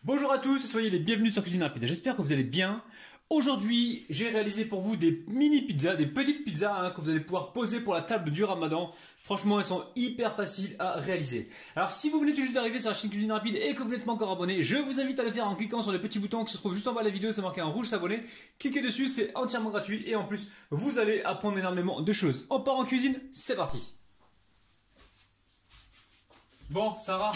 Bonjour à tous, soyez les bienvenus sur Cuisine Rapide. J'espère que vous allez bien. Aujourd'hui, j'ai réalisé pour vous des mini pizzas, des petites pizzas que vous allez pouvoir poser pour la table du Ramadan. Franchement, elles sont hyper faciles à réaliser. Alors, si vous venez tout juste d'arriver sur la chaîne Cuisine Rapide et que vous n'êtes pas encore abonné, je vous invite à le faire en cliquant sur le petit bouton qui se trouve juste en bas de la vidéo, c'est marqué en rouge s'abonner. Cliquez dessus, c'est entièrement gratuit et en plus, vous allez apprendre énormément de choses. On part en cuisine, c'est parti. Bon, Sarah,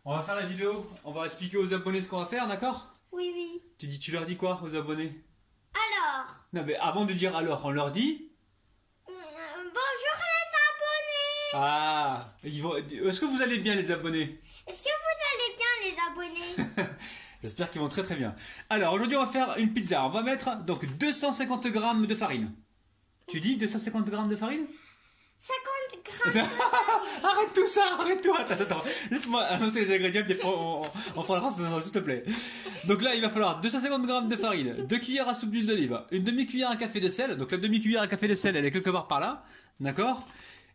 on va faire la vidéo, on va expliquer aux abonnés ce qu'on va faire, d'accord? Oui, oui. Tu leur dis quoi aux abonnés? Alors, Non mais avant de dire alors, on leur dit... bonjour les abonnés. Ah, est-ce que vous allez bien les abonnés? Est-ce que vous allez bien les abonnés? J'espère qu'ils vont très très bien. Alors aujourd'hui on va faire une pizza, on va mettre donc 250 grammes de farine. Tu dis 250 grammes de farine? 50 grammes. Arrête tout ça, arrête tout. Attends. Laisse-moi annoncer les ingrédients, puis on fera la France, s'il te plaît. Donc là, il va falloir 250 grammes de farine, 2 cuillères à soupe d'huile d'olive, une demi-cuillère à café de sel. Donc la demi-cuillère à café de sel, elle est quelque part par là. D'accord?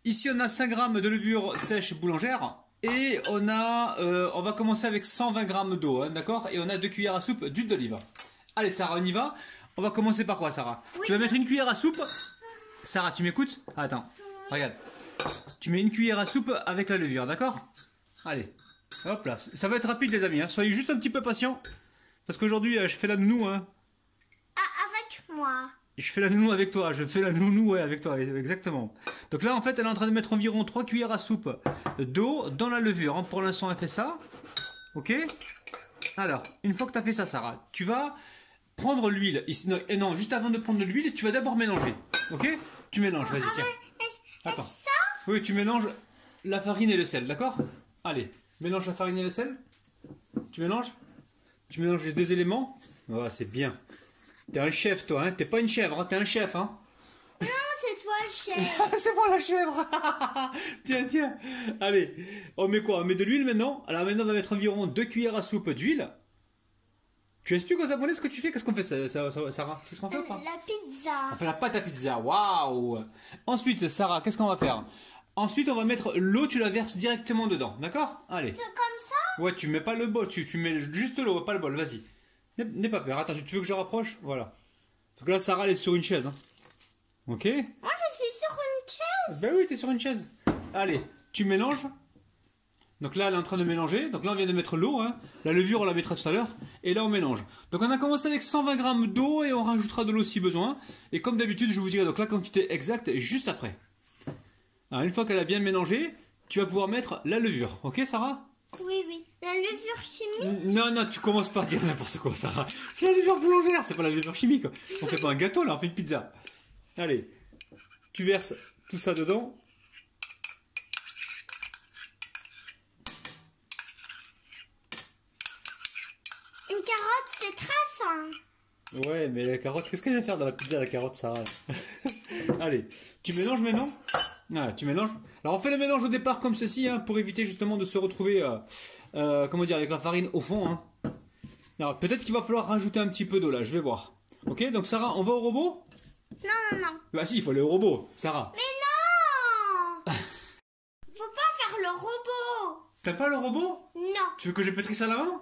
Ici, on a 5 grammes de levure sèche boulangère. Et on va commencer avec 120 grammes d'eau, hein, d'accord? Et on a 2 cuillères à soupe d'huile d'olive. Allez, Sarah, on y va. On va commencer par quoi, Sarah? Oui. Tu vas mettre une cuillère à soupe. Sarah, tu m'écoutes? Attends. Regarde, tu mets une cuillère à soupe avec la levure, d'accord? Allez, hop là, ça va être rapide les amis, hein. Soyez juste un petit peu patients. Parce qu'aujourd'hui, je fais la nounou, hein. Ah, avec moi. Je fais la nounou avec toi, je fais la nounou, ouais, avec toi, exactement. Donc là, en fait, elle est en train de mettre environ 3 cuillères à soupe d'eau dans la levure, hein. Pour l'instant, elle fait ça, ok? Alors, une fois que tu as fait ça, Sarah, tu vas prendre l'huile. Non, juste avant de prendre l'huile, tu vas d'abord mélanger, ok? Tu mélanges, vas-y, tiens. Attends. Ça? Oui, tu mélanges la farine et le sel, d'accord? Allez, mélange la farine et le sel. Tu mélanges? Tu mélanges les deux éléments. Ouais, c'est bien. T'es un chef, toi, hein? T'es pas une chèvre, hein? T'es un chef, hein? Non, c'est toi le chef. C'est moi la chèvre. Tiens. Allez, on met quoi? On met de l'huile maintenant. Alors maintenant, on va mettre environ 2 cuillères à soupe d'huile. Tu expliques aux abonnés ce que tu fais? Qu'est-ce qu'on fait, Sarah? C'est ce qu'on fait ou pas? La pizza. On fait la pâte à pizza, waouh! Ensuite, Sarah, qu'est-ce qu'on va faire? Ensuite, on va mettre l'eau, tu la verses directement dedans, d'accord? Allez. C'est comme ça? Ouais, tu mets pas le bol, tu mets juste l'eau, pas le bol, vas-y. N'aie pas peur, attends, tu veux que je rapproche? Voilà. Donc là, Sarah, elle est sur une chaise, hein. Ok? Moi, je suis sur une chaise. Ben oui, t'es sur une chaise. Allez, tu mélanges. Donc là, elle est en train de mélanger. Donc là, on vient de mettre l'eau, hein. La levure, on la mettra tout à l'heure. Et là, on mélange. Donc on a commencé avec 120 grammes d'eau et on rajoutera de l'eau si besoin. Et comme d'habitude, je vous dirai donc la quantité exacte juste après. Alors une fois qu'elle a bien mélangé, tu vas pouvoir mettre la levure. Ok, Sarah? Oui. La levure chimique? Non, tu commences pas à dire n'importe quoi, Sarah. C'est la levure boulangère, c'est pas la levure chimique. On fait pas un gâteau, là, on fait une pizza. Allez, tu verses tout ça dedans. Une carotte, c'est très sain. Ouais, mais la carotte, qu'est-ce qu'elle vient faire dans la pizza, la carotte, Sarah? Allez, tu mélanges maintenant? Ah, tu mélanges. Alors on fait le mélange au départ comme ceci, hein, pour éviter justement de se retrouver, comment dire, avec la farine au fond, hein. Alors peut-être qu'il va falloir rajouter un petit peu d'eau là, je vais voir. Ok, donc Sarah, on va au robot? Non. Bah si, il faut aller au robot, Sarah. Mais non. Faut pas faire le robot. T'as pas le robot? Non. Tu veux que je pétrisse à la main?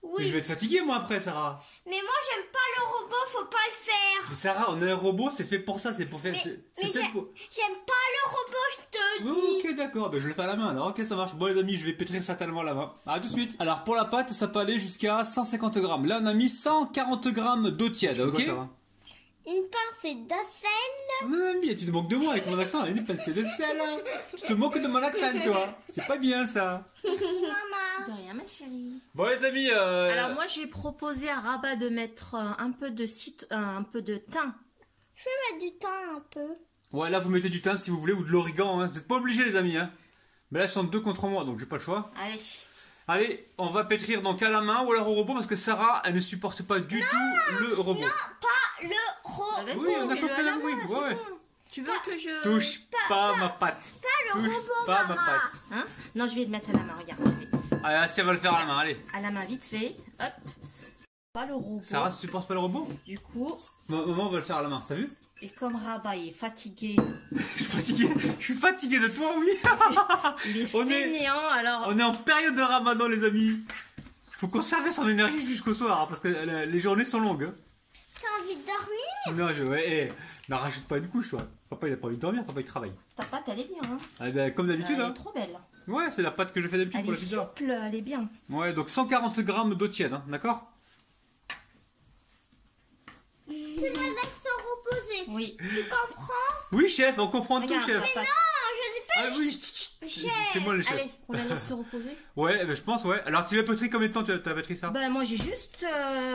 Oui. Mais je vais être fatigué moi après, Sarah. Mais moi j'aime pas le robot, faut pas le faire. Mais Sarah, on a un robot, c'est fait pour ça, c'est pour faire... Mais fait pour... j'aime pas le robot, je te dis. Ok, d'accord, ben je le fais à la main alors, ok, ça marche. Bon les amis, je vais pétrir certainement à la main. À tout de suite. Alors pour la pâte, ça peut aller jusqu'à 150 grammes. Là, on a mis 140 grammes d'eau tiède, ok? Une pincée de sel. Mon ami, tu te moques de moi avec mon accent, une pincée de sel. Tu te moques de mon accent, toi. C'est pas bien ça. Maman. De rien, ma chérie. Bon les amis, Alors moi j'ai proposé à Rabat de mettre un peu de thym. Je vais mettre du thym un peu. Ouais, là vous mettez du thym si vous voulez ou de l'origan, hein. Vous n'êtes pas obligés les amis, hein. Mais là ils sont 2 contre moi, donc j'ai pas le choix. Allez, on va pétrir donc à la main ou alors au robot parce que Sarah, elle ne supporte pas du tout le robot. Non, pas le robot. Oui, on a compris la oui. Ouais. Bon. Tu veux que je... Touche pas ma patte. Pas le Touche robot, pas ma maman. patte. Hein? Non, je vais le mettre à la main, regarde. Allez, si elle va le faire à la main, allez. À la main, vite fait. Hop. Pas le robot. Sarah, tu supportes pas le robot? Du coup... Maman va le faire à la main, t'as vu? Et comme Rabat est fatigué... Je suis fatigué de toi, oui. Il est fainéant, alors... On est en période de Ramadan, les amis. Faut conserver son énergie jusqu'au soir, hein, parce que les journées sont longues. Hein. T'as envie de dormir? Non, ouais, n'en rajoute pas une couche, toi. Papa, il a pas envie de dormir, papa, il travaille. Ta pâte, elle est bien. Hein. Ah, ben, comme d'habitude, Elle hein. est trop belle. Ouais, c'est la pâte que je fais d'habitude Elle pour est la pizza. souple, elle est bien. Ouais, donc 140 grammes d'eau tiède, hein, d'accord? Tu me laisses se reposer. Oui. Tu comprends? Oui, chef, on comprend tout, Regarde, chef. la pâte. Non, je dis pas. Ah oui, c'est moi le chef. Allez, on la laisse se reposer. Ouais, ben, je pense, ouais. Alors, tu l'as pétri combien de temps tu as pétri ça? Ben, moi, j'ai juste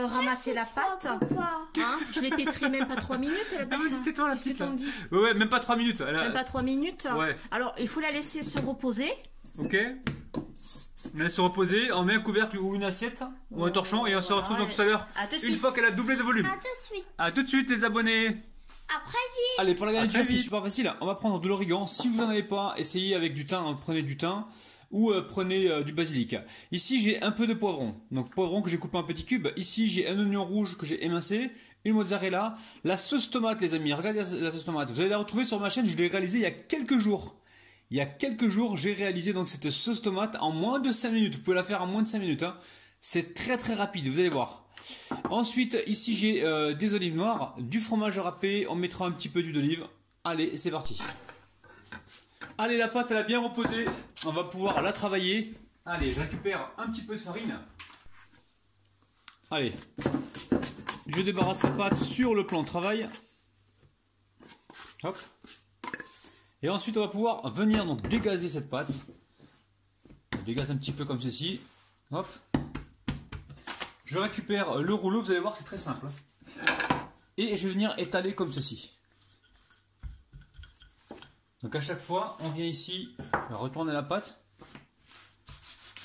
ramassé la pâte. Papa. Hein, je l'ai pétri même pas 3 minutes. La Ah, pâte, vas-y, hein. tais-toi, la Qu'est-ce que petite, là. t'en dis? Ouais, même pas 3 minutes. Même pas 3 minutes. Ouais. Alors, il faut la laisser se reposer. Ok. On laisse se reposer, on met un couvercle ou une assiette ou un torchon et on se retrouve donc tout à l'heure. À tout de Une suite. fois qu'elle a doublé de volume. À tout de suite. A tout de suite les abonnés. Après, vite. Allez, pour la garniture, Ah, c'est super facile. On va prendre de l'origan. Si vous n'en avez pas, essayez avec du thym. Hein, prenez du thym ou prenez du basilic. Ici, j'ai un peu de poivron. Donc, poivron que j'ai coupé en petits cubes. Ici, j'ai un oignon rouge que j'ai émincé. Une mozzarella. La sauce tomate, les amis. Regardez la sauce tomate. Vous allez la retrouver sur ma chaîne. Je l'ai réalisée il y a quelques jours. Il y a quelques jours, j'ai réalisé donc cette sauce tomate en moins de 5 minutes. Vous pouvez la faire en moins de 5 minutes. Hein. C'est très très rapide, vous allez voir. Ensuite, ici j'ai des olives noires, du fromage râpé, on mettra un petit peu d'huile d'olive. Allez, c'est parti. Allez, la pâte elle a bien reposé, on va pouvoir la travailler. Allez, je récupère un petit peu de farine. Allez, je débarrasse la pâte sur le plan de travail. Hop. Et ensuite, on va pouvoir venir donc dégazer cette pâte. On dégaze un petit peu comme ceci. Hop. Je récupère le rouleau, vous allez voir, c'est très simple. Et je vais venir étaler comme ceci. Donc à chaque fois, on vient ici retourner la pâte.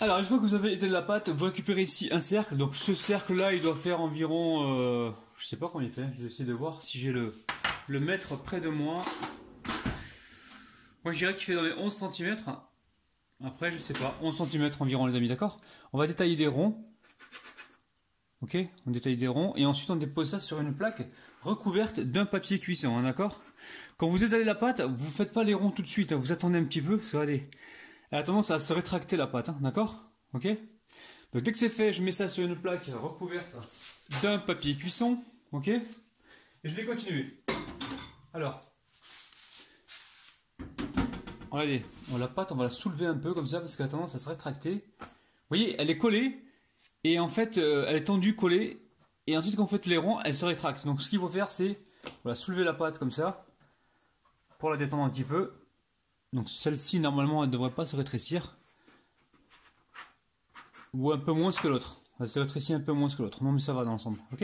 Alors, une fois que vous avez étalé la pâte, vous récupérez ici un cercle. Donc ce cercle-là, il doit faire environ... je sais pas combien il fait. Je vais essayer de voir si j'ai le mètre près de moi. Moi je dirais qu'il fait dans les 11 cm. Après je sais pas, 11 cm environ les amis, d'accord? On va détailler des ronds. Ok, on détaille des ronds et ensuite on dépose ça sur une plaque recouverte d'un papier cuisson, hein, d'accord? Quand vous étalez la pâte, vous ne faites pas les ronds tout de suite, hein, vous attendez un petit peu parce que regardez, elle a tendance à se rétracter la pâte, hein, d'accord? Ok? Donc dès que c'est fait, je mets ça sur une plaque recouverte d'un papier cuisson, ok? Et je vais continuer. Alors. Regardez, la pâte, on va la soulever un peu comme ça parce qu'elle a tendance à se rétracter. Vous voyez, elle est collée et en fait, elle est tendue, collée. Et ensuite, quand vous faites les ronds, elle se rétracte. Donc, ce qu'il faut faire, c'est voilà, soulever la pâte comme ça pour la détendre un petit peu. Donc, celle-ci, normalement, elle ne devrait pas se rétrécir. Ou un peu moins que l'autre. Elle se rétrécit un peu moins que l'autre. Non, mais ça va dans l'ensemble. Ok?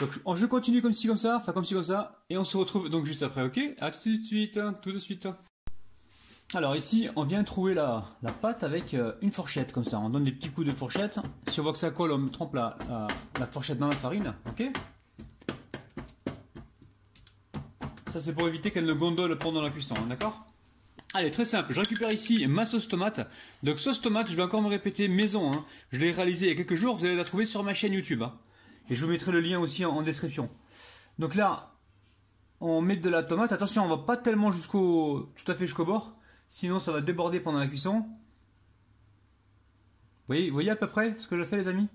Donc, je continue comme ci, comme ça. Enfin, comme ci, comme ça. Et on se retrouve donc juste après. Ok? À tout de suite. Hein, tout de suite. Alors ici, on vient trouver la pâte avec une fourchette, comme ça. On donne des petits coups de fourchette. Si on voit que ça colle, on trempe la fourchette dans la farine. Ok. Ça, c'est pour éviter qu'elle ne gondole pendant la cuisson, hein, d'accord? Allez, très simple. Je récupère ici ma sauce tomate. Donc sauce tomate, je vais encore me répéter, maison. Hein. Je l'ai réalisée il y a quelques jours. Vous allez la trouver sur ma chaîne YouTube. Hein. Et je vous mettrai le lien aussi en description. Donc là, on met de la tomate. Attention, on ne va pas tellement tout à fait jusqu'au bord. Sinon, ça va déborder pendant la cuisson. Vous voyez à peu près ce que je fais, les amis?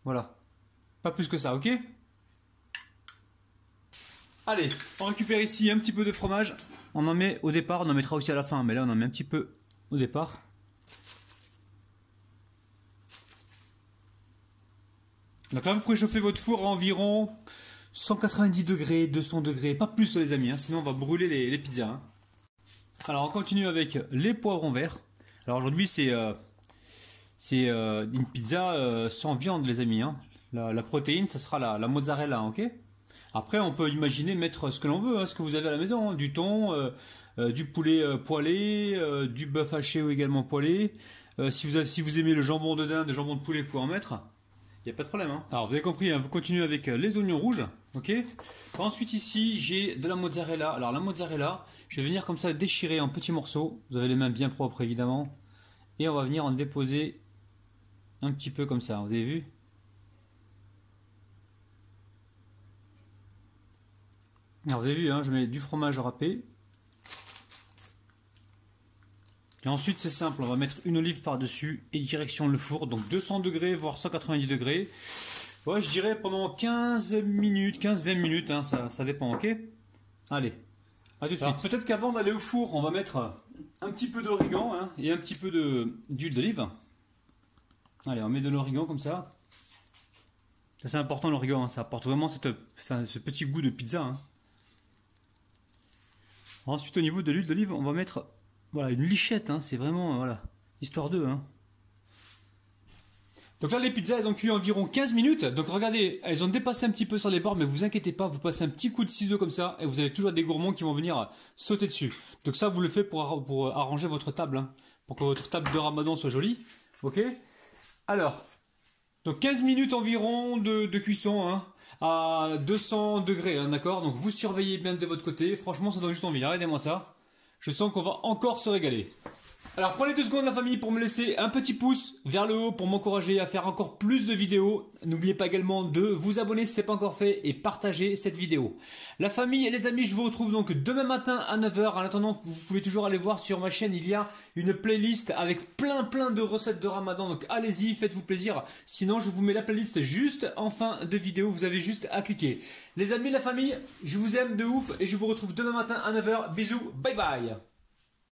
Voilà. Pas plus que ça, ok? Allez, on récupère ici un petit peu de fromage. On en met au départ, on en mettra aussi à la fin. Mais là, on en met un petit peu au départ. Donc là, vous préchauffez votre four à environ 190 degrés, 200 degrés. Pas plus, les amis, hein, sinon on va brûler les pizzas. Hein. Alors on continue avec les poivrons verts. Alors aujourd'hui c'est une pizza sans viande les amis. Hein. La protéine ça sera la mozzarella, ok? Après on peut imaginer mettre ce que l'on veut, hein, ce que vous avez à la maison. Hein. Du thon, du poulet poêlé, du bœuf haché ou également poêlé. Si vous aimez le jambon de dinde, le jambon de poulet, vous pouvez en mettre. Il n'y a pas de problème. Hein. Alors vous avez compris, hein, vous continuez avec les oignons rouges. Ok. Ensuite ici j'ai de la mozzarella. Alors la mozzarella, je vais venir comme ça déchirer en petits morceaux. Vous avez les mains bien propres évidemment. Et on va venir en déposer un petit peu comme ça. Vous avez vu? Alors vous avez vu, hein, je mets du fromage râpé. Et ensuite, c'est simple, on va mettre une olive par-dessus et direction le four, donc 200 degrés, voire 190 degrés. Ouais, je dirais pendant 15 minutes, 15-20 minutes, hein, ça dépend, ok? Allez, à tout de suite. Peut-être qu'avant d'aller au four, on va mettre un petit peu d'origan hein, et un petit peu d'huile d'olive. Allez, on met de l'origan comme ça. Ça, c'est important l'origan, hein, ça apporte vraiment ce petit goût de pizza. Hein. Ensuite, au niveau de l'huile d'olive, on va mettre voilà, une lichette, hein, c'est vraiment, voilà, histoire d'eux. Hein. Donc là, les pizzas, elles ont cuit environ 15 minutes. Donc regardez, elles ont dépassé un petit peu sur les bords, mais vous inquiétez pas, vous passez un petit coup de ciseau comme ça, et vous avez toujours des gourmands qui vont venir sauter dessus. Donc ça, vous le faites pour arranger votre table, hein, pour que votre table de Ramadan soit jolie. Ok? Alors, donc 15 minutes environ de cuisson, hein, à 200 degrés, hein, d'accord? Donc vous surveillez bien de votre côté. Franchement, ça donne juste envie. Regardez-moi ça. Je sens qu'on va encore se régaler. Alors prenez 2 secondes la famille pour me laisser un petit pouce vers le haut pour m'encourager à faire encore plus de vidéos. N'oubliez pas également de vous abonner si ce n'est pas encore fait et partager cette vidéo. La famille et les amis, je vous retrouve donc demain matin à 9 h. En attendant, vous pouvez toujours aller voir sur ma chaîne, il y a une playlist avec plein de recettes de Ramadan. Donc allez-y, faites-vous plaisir. Sinon, je vous mets la playlist juste en fin de vidéo. Vous avez juste à cliquer. Les amis, la famille, je vous aime de ouf et je vous retrouve demain matin à 9 h. Bisous, bye bye.